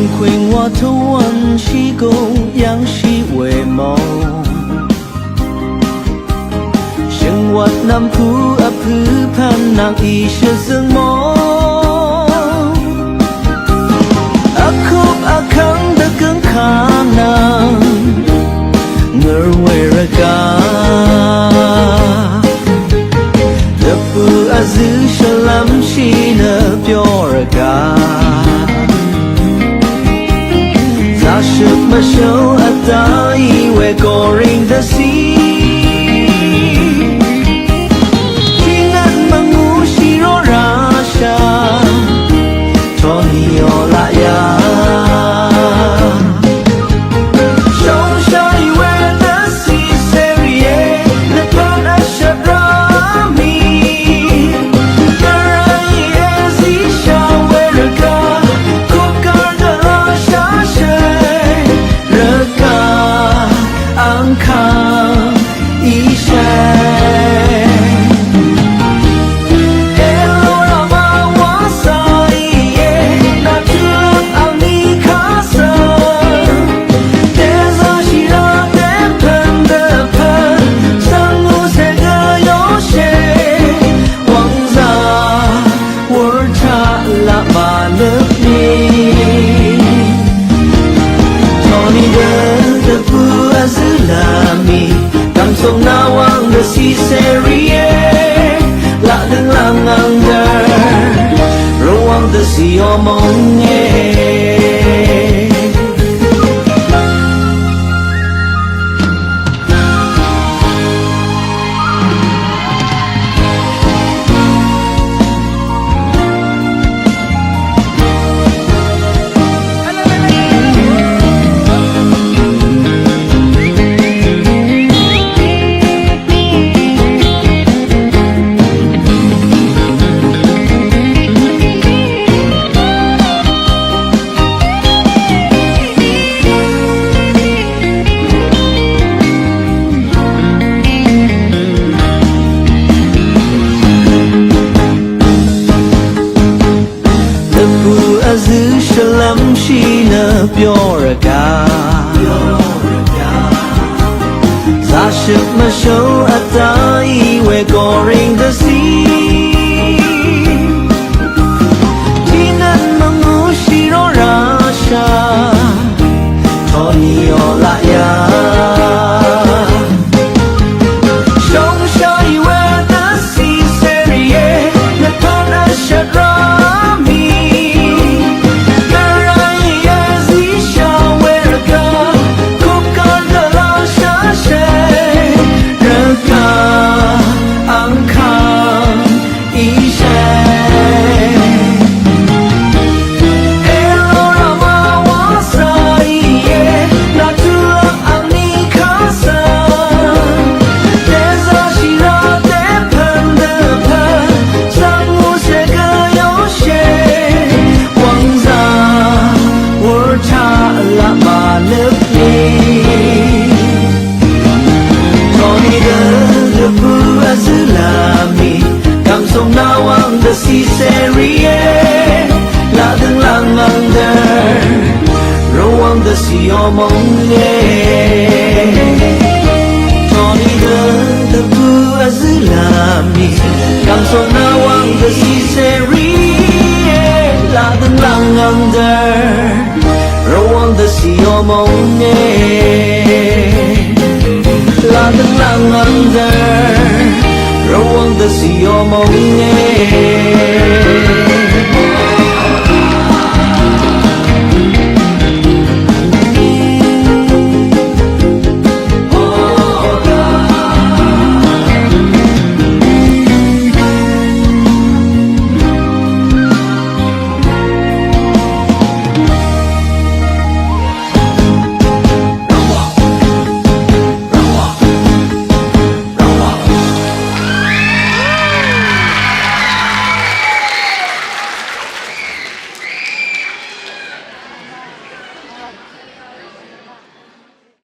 轻快我头弯起狗，仰起为梦。生活南铺啊铺盘那一些生梦。Aku akan degang kanan ngerweraga Tepu azu shalam shina bioraga Zashuk masyo atai we goring the sea Kinan mangushiro rasha Tony olaya Sông nawang the sea serie la đừng lang under ruang the sea omong ye Shalam shina bioraga Zashuk masyo atai we goring the sea Tinan mangushiro rasha Tony olaya Shong shai we the sea serie Nepana shadrami Sông nawang the sea serie la đừng lang under ruang the sea omong ye Tony the bu azulami kam sông nawang the sea serie la đừng lang under ruang the sea omong ye la đừng lang under Ruang the sea omong ye